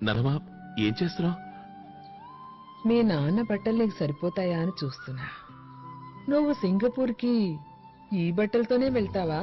నరమా ఏం చేస్తున్నావు? మీ నాన్న బట్టలు నీకు సరిపోతాయా అని చూస్తున్నా. నువ్వు సింగపూర్కి ఈ బట్టలతోనే వెళ్తావా?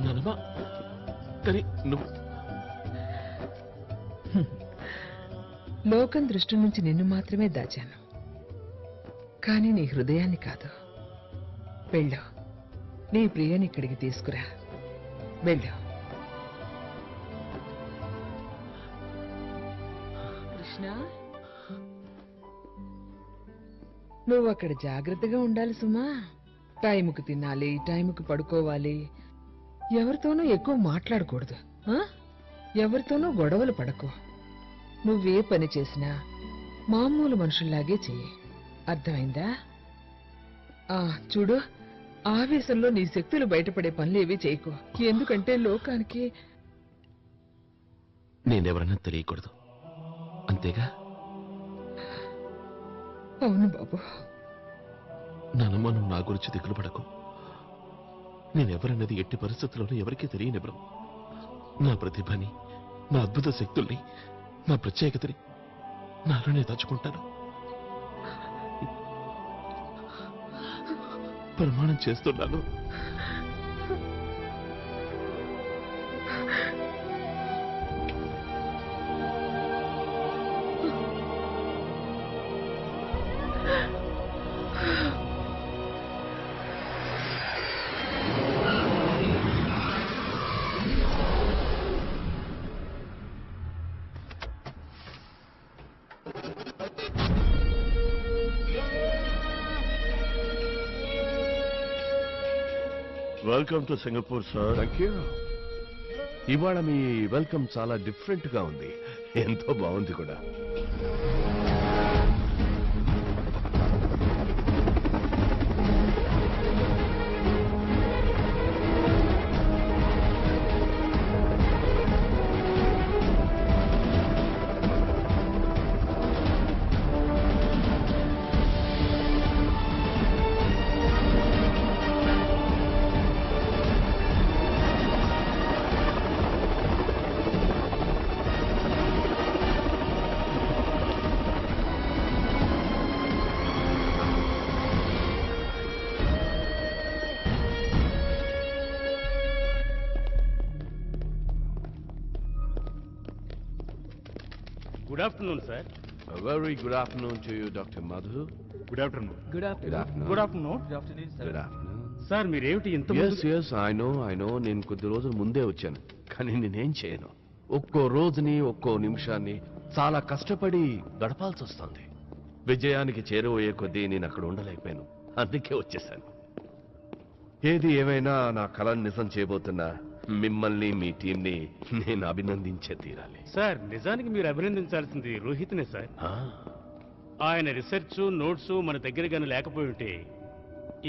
నరమా కానీ నువ్వు లోకం దృష్టి నుంచి నిన్ను మాత్రమే దాచాను, కానీ నీ హృదయాన్ని కాదు. వెళ్ళు, నీ ప్రియని ఇక్కడికి తీసుకురా. వెళ్ళు. కృష్ణ, నువ్వు అక్కడ జాగ్రత్తగా ఉండాలి సుమా. టైంకు తినాలి, టైంకు పడుకోవాలి. ఎవరితోనూ ఎక్కువ మాట్లాడకూడదు. ఎవరితోనూ గొడవలు పడకు. నువ్వే పని చేసినా మామూలు మనుషుల్లాగే చెయ్యి. అర్థమైందా? చూడు, ఆవేశంలో నీ శక్తులు బయటపడే పనులేవి చేయకు. ఎందుకంటే లోకానికి నేనెవరన్నా తెలియకూడదు, అంతేగా? అవును బాబు. నానమ్మ, నువ్వు నా గురించి దిగులు పడకు. నేనెవరన్నది ఎట్టి పరిస్థితుల్లోనూ ఎవరికీ తెలియనివ్వను. నా ప్రతిభని, నా అద్భుత శక్తుల్ని, నా ప్రత్యేకతని నాలోనే దాచుకుంటాను. ప్రమాణం చేస్తున్నాను. Welcome to Singapore sir. Thank you. ఇవాళ మీ వెల్కమ్ చాలా డిఫరెంట్ గా ఉంది. ఎంతో బాగుంది కూడా. Good afternoon sir. Very good afternoon to you doctor Madhu. Good afternoon. Good afternoon. Good afternoon. Good afternoon. Sir మీరేమిటి ఇంత ఎస్ ఐ నో నేను కొద్ది రోజులు ముందే వచ్చాను, కానీ నేనేం చేయను. ఒక్కో రోజుని ఒక్కో నిమిషాన్ని చాలా కష్టపడి గడపాల్సి వస్తుంది. విజయానికి చేరువయ్యే కొద్దీ నేను అక్కడ ఉండలేకపోయాను, అందుకే వచ్చేసాను. ఏది ఏమైనా నా కళను నిజం చేయబోతున్నా మిమ్మల్ని, మీ టీంని నేను అభినందించే తీరాలి. సార్ నిజానికి మీరు అభినందించాల్సింది రోహిత్నే సార్. ఆయన రీసెర్చ్ నోట్స్ మన దగ్గర గానీ లేకపోయి ఉంటే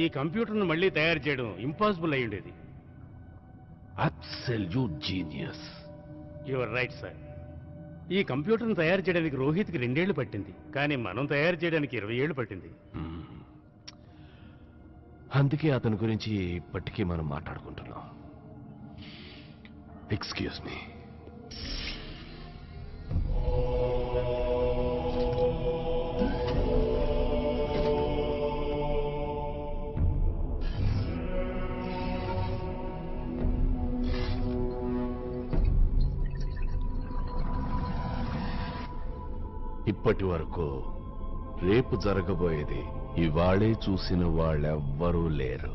ఈ కంప్యూటర్ను మళ్ళీ తయారు చేయడం ఇంపాసిబుల్ అయి ఉండేది. Absolute genius. Your right sir. ఈ కంప్యూటర్ను తయారు చేయడానికి రోహిత్కి 2 ఏళ్లు పట్టింది, కానీ మనం తయారు చేయడానికి 20 ఏళ్లు పట్టింది. అందుకే అతని గురించి ఇప్పటికీ మనం మాట్లాడుకుంటున్నాం. Excuse me. ఇప్పటి వరకు రేపు జరగబోయేది ఇవాళే చూసిన వాళ్ళెవ్వరూ లేరు.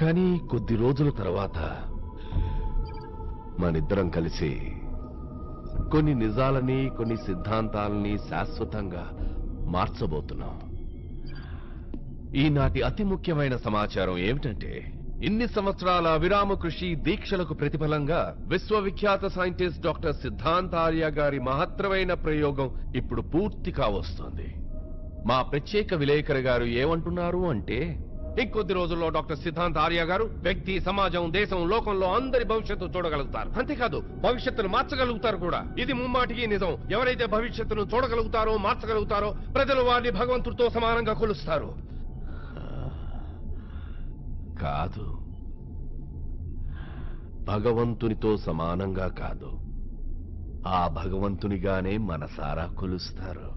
కానీ కొద్ది రోజుల తర్వాత మనిద్దరం కలిసి కొన్ని నిజాలని, కొన్ని సిద్ధాంతాలని శాశ్వతంగా మార్చబోతున్నాం. ఈనాటి అతి ముఖ్యమైన సమాచారం ఏమిటంటే, ఇన్ని సంవత్సరాల విరామ కృషి దీక్షలకు ప్రతిఫలంగా విశ్వవిఖ్యాత సైంటిస్ట్ డాక్టర్ సిద్ధాంత్ ఆర్య గారి మహత్తరమైన ప్రయోగం ఇప్పుడు పూర్తి కావస్తోంది. మా ప్రత్యేక విలేకరి గారు ఏమంటున్నారు అంటే, ఇంకొద్ది రోజుల్లో డాక్టర్ సిద్ధాంత్ ఆర్య గారు వ్యక్తి, సమాజం, దేశం, లోకంలో అందరి భవిష్యత్తు చూడగలుగుతారు. అంతేకాదు భవిష్యత్తును మార్చగలుగుతారు కూడా. ఇది ముమ్మాటికి నిజం. ఎవరైతే భవిష్యత్తును చూడగలుగుతారో, మార్చగలుగుతారో ప్రజలు వారిని భగవంతుడితో సమానంగా కొలుస్తారు. కాదు, భగవంతునితో సమానంగా కాదు, ఆ భగవంతునిగానే మనసారా కొలుస్తారు.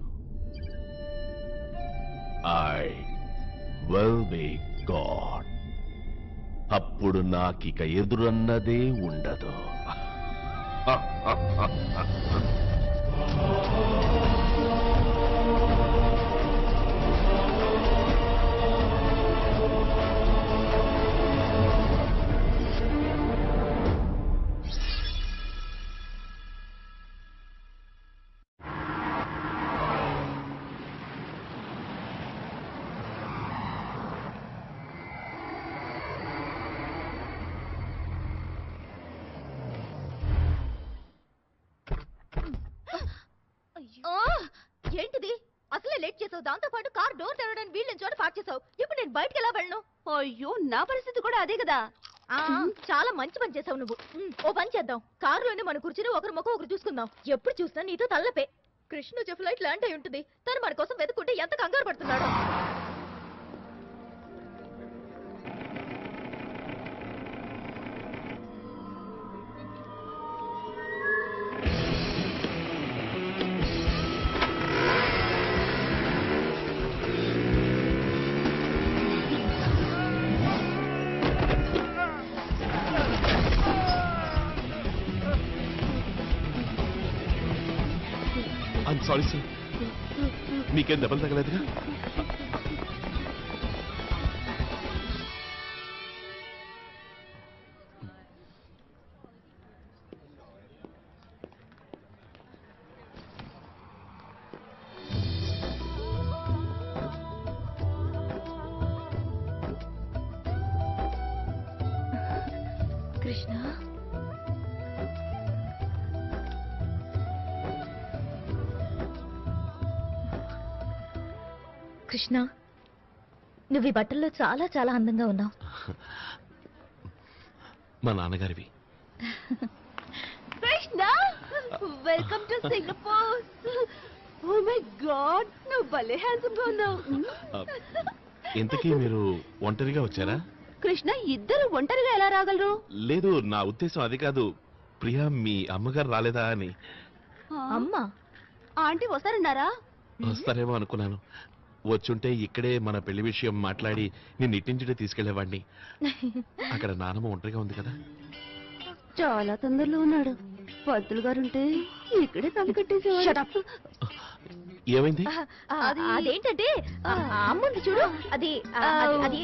I will be God. అప్పుడు నాకిక ఎదురన్నదే ఉండదు. ఏంటిది? అసలే లేట్ చేసావు, దాంతో పాటు కార్ డోర్ తెరవడానికి వీళ్ళని చోట పార్క్ చేసావు. ఇప్పుడు నేను బయటకు ఎలా వెళ్ళను? అయ్యో, నా పరిస్థితి కూడా అదే కదా. చాలా మంచి పని చేసావు నువ్వు. ఓ పని చేద్దాం, కారులోనే మన కూర్చుని ఒకరి ముఖం ఒకరు చూసుకుందాం. ఎప్పుడు చూసినా నీతో తల్లపే. కృష్ణ ఫ్లైట్ ల్యాండ్ అయి ఉంటుంది. తను మన కోసం వెతుకుంటే ఎంత కంగారు పడుతున్నాడో. ఐఎమ్ సారీ సార్, మీకేం దెబ్బలు తగలేదుగా? కృష్ణ, కృష్ణ, నువ్వు ఈ బట్టల్లో చాలా చాలా అందంగా ఉన్నావు. మా నాన్నగారివి. Krishna, welcome to Singapore. Oh my God, నువ్వు భలే హ్యాండ్సమ్ గా ఉన్నావు. ఇంతకీ మీరు ఒంటరిగా వచ్చారా? కృష్ణ, ఇద్దరు ఒంటరిగా ఎలా రాగలరు? లేదు, నా ఉద్దేశం అది కాదు. ప్రియా, మీ అమ్మగారు రాలేదా అని. అమ్మా, ఆంటీ వస్తారన్నారా? వస్తారేమో అనుకున్నాను. వచ్చుంటే ఇక్కడే మన పెళ్లి విషయం మాట్లాడి నేను ఇట్టించుడే తీసుకెళ్లేవాడిని. అక్కడ నానమ్మ ఒంటరిగా ఉంది కదా. చాలా తొందరలో ఉన్నాడు. పంతులు గారుంటే ఇక్కడే తల కట్టేసేవాడు. ఏమైంది? అదేంటంటే అమ్ముంది చూడు, అది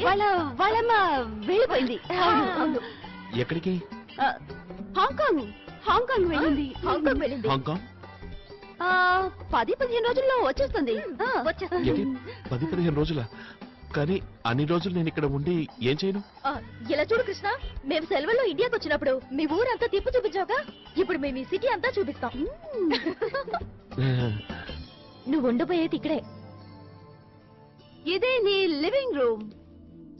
వాళ్ళమ్మ వెళ్ళిపోయింది. ఎక్కడికి? హాంకాంగ్. హాంకాంగ్ వెళ్ళింది. హాంకాంగ్ వెళ్ళింది. హాంకాంగ్ 10-15 రోజుల్లో వచ్చేస్తుంది. ఏంటి 10-15 రోజుల? కానీ అన్ని రోజులు నేను ఇక్కడ ఉండి ఏం చేయను? ఇలా చూడు కృష్ణ, మేము సెలవుల్లో ఇండియాకి వచ్చినప్పుడు మీ ఊరంతా తిప్పు చూపించావుగా, ఇప్పుడు మేము ఈ సిటీ అంతా చూపిస్తాం. నువ్వు ఉండబోయేది ఇక్కడే. ఇదే నీ లివింగ్ రూమ్.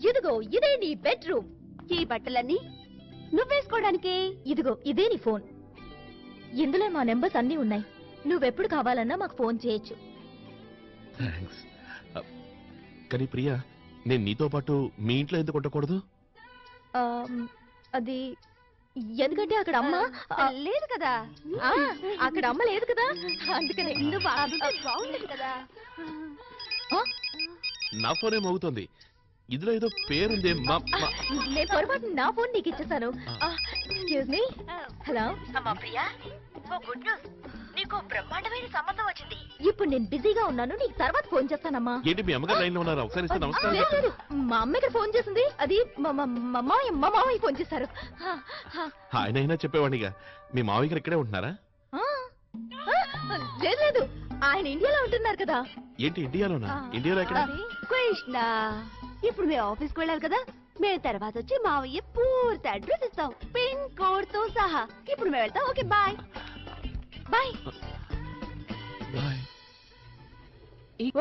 ఇదిగో ఇదే నీ బెడ్రూమ్. ఈ బట్టలన్నీ నువ్వేసుకోవడానికి. ఇదిగో ఇదే నీ ఫోన్. ఇందులో మా నెంబర్స్ అన్నీ ఉన్నాయి. నువ్వెప్పుడు కావాలన్నా మాకు ఫోన్ చేయొచ్చు. థాంక్స్. కానీ ప్రియా, నేను నీతో పాటు మీ ఇంట్లో ఎందుకు ఉండకూడదు? అది ఎందుకంటే అక్కడ అమ్మ లేదు కదా. అక్కడ అమ్మ లేదు కదా, అందుకనే. బాగుండదు కదా. నా ఫోన్ ఏమవుతుంది? ఇందులో ఏదో పేరుంది. నేను పొరపాటు నా ఫోన్ నీకు ఇచ్చేసాను. Excuse me. హలో అమ్మా ప్రియా, గుడ్ న్యూస్. నీకు బ్రహ్మాండమైన సంబంధం వచ్చింది. ఇప్పుడు నేను బిజీగా ఉన్నాను, నీకు తర్వాత ఫోన్ చేస్తానమ్మా. ఏంటి మీ అమ్మగారు లైన్ లో ఉన్నారు? ఒకసారి ఇస్తే నమస్కారం. లేదు, మా అమ్మకి ఫోన్ చేసింది. అది మా మామయ్య ఫోన్ చేశారు. ఆయన అయినా చెప్పేవాడిగా. మీ మావయ్య గారు ఇక్కడే ఉంటున్నారా? లేదు లేదు, ఆయన ఇండియాలో ఉంటున్నారు కదా. ఏంటి ఇండియాలోనా? ఇండియాలో ఎక్కడ? కృష్ణ, ఇప్పుడు మేము ఆఫీస్కి వెళ్ళాలి కదా. మేము తర్వాత వచ్చి మావయ్య పూర్తి అడ్రస్ ఇస్తాం, పిన్ కోడ్ తో సహా. ఇప్పుడు మేము వెళ్తాం. Okay, bye bye.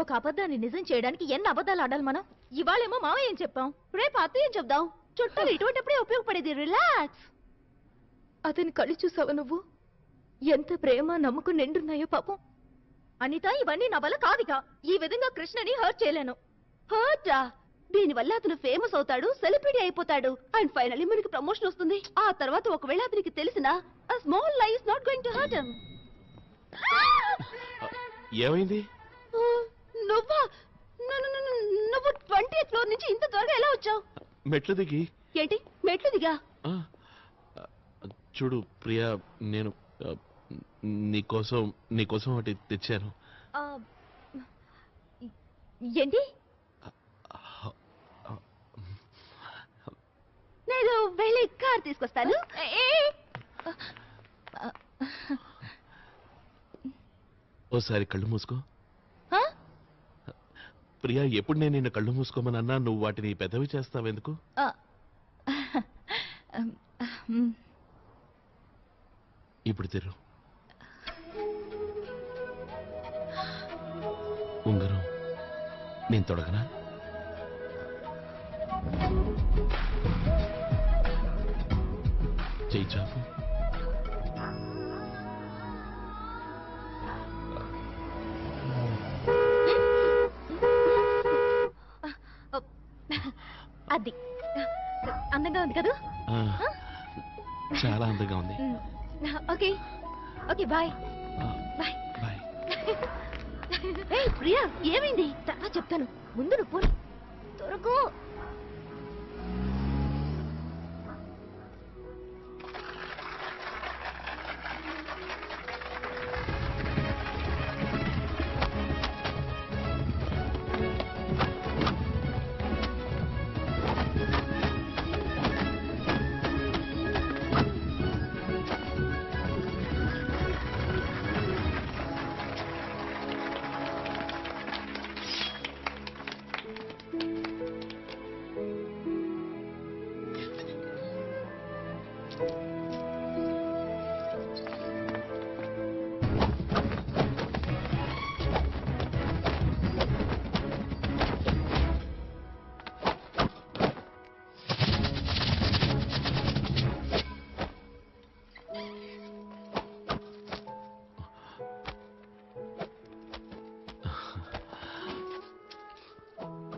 ఒక అబద్ధాన్ని నిజం చేయడానికి ఎన్ని అబద్ధాలు ఆడాలి మనం? ఇవాళేమో మావయ్య ఏం చెప్పాం, రేపు అత్తయ్య ఏం చెప్దాం. చుట్టాలు ఇటువంటిప్పుడే ఉపయోగపడేది. రిలాక్స్. అతని కళ్ళు చూసావా నువ్వు? ఎంత ప్రేమ నమ్మకం నిండున్నాయో పాపం. అనిత, ఇవన్నీ నా వల్ల కాదిక. ఈ విధంగా కృష్ణని హర్ట్ చేయలేను. హర్టా? దీని వల్ల అతను ఫేమస్ అవుతాడు, సెలబ్రిటీ అయిపోతాడు, అండ్ ఫైనల్లీ మనకి ప్రమోషన్ వస్తుంది. ఆ తర్వాత ఒకవేళ అతనికి తెలిసినా a small lie is not going to hurt him. ఏమైంది? నువ్వా? నువ్వు 20th ఫ్లోర్ నుంచి ఇంత త్వరగా ఎలా వచ్చావు? మెట్లు దిగి. ఏంటి మెట్లు దిగా? ఆ, చూడు ప్రియా, నేను నీకోసం ఒకటి తెచ్చాను. ఏంటి? నేను వెళ్ళి కార్ తీసుకొస్తాను. ఓసారి కళ్ళు మూసుకో. ప్రియా, ఎప్పుడు నేను నిన్ను కళ్ళు మూసుకోమనన్నా నువ్వు వాటిని పెద్దవి చేస్తావెందుకు? ఇప్పుడు తెరు. ఉంగరం నేను తొడగనా? చెయ్యి చాపు. అది అందంగా ఉంది కదా? చాలా అందంగా ఉంది. Okay okay, bye bye. Bye. Priya, ఏమైంది? తర్వాత చెప్తాను, ముందు నువ్వు పోనీ త్వరగా.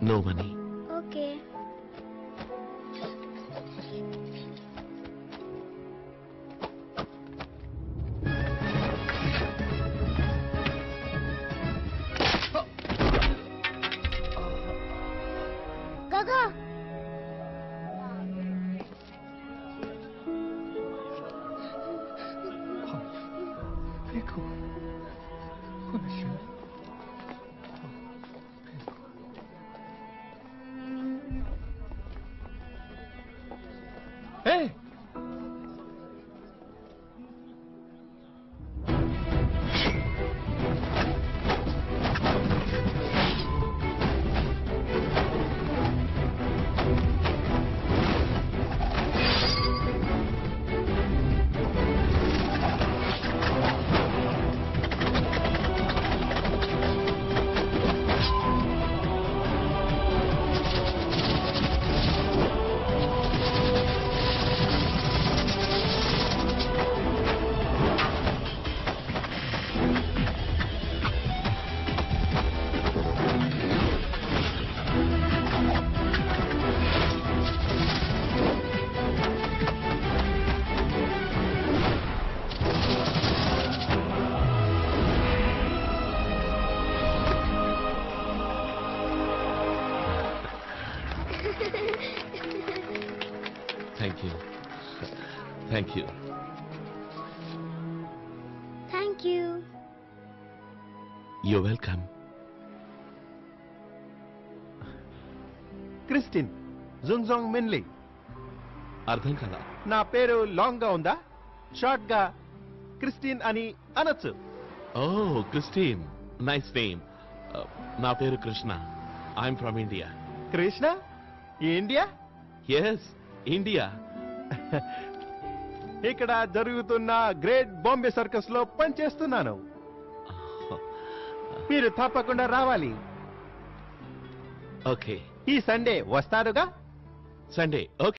No money. ఓకే. గగా Hey! Thank you. Thank you. Thank you. You're welcome. Christine జుంగ్జాంగ్ మిన్లీ. అర్థం కదా? నా పేరు లాంగ్ గా ఉందా, షార్ట్ గా క్రిస్టిన్ అని అనొచ్చు. ఓ, క్రిస్టిన్, నైస్ నేమ్. నా పేరు Krishna. I'm from India. Krishna, India? Yes, India. ఇక్కడ జరుగుతున్న గ్రేట్ బాంబే సర్కస్ లో పనిచేస్తున్నాను. మీరు తప్పకుండా రావాలి. ఓకే, ఈ సండే వస్తారుగా? సండే. ఓకే.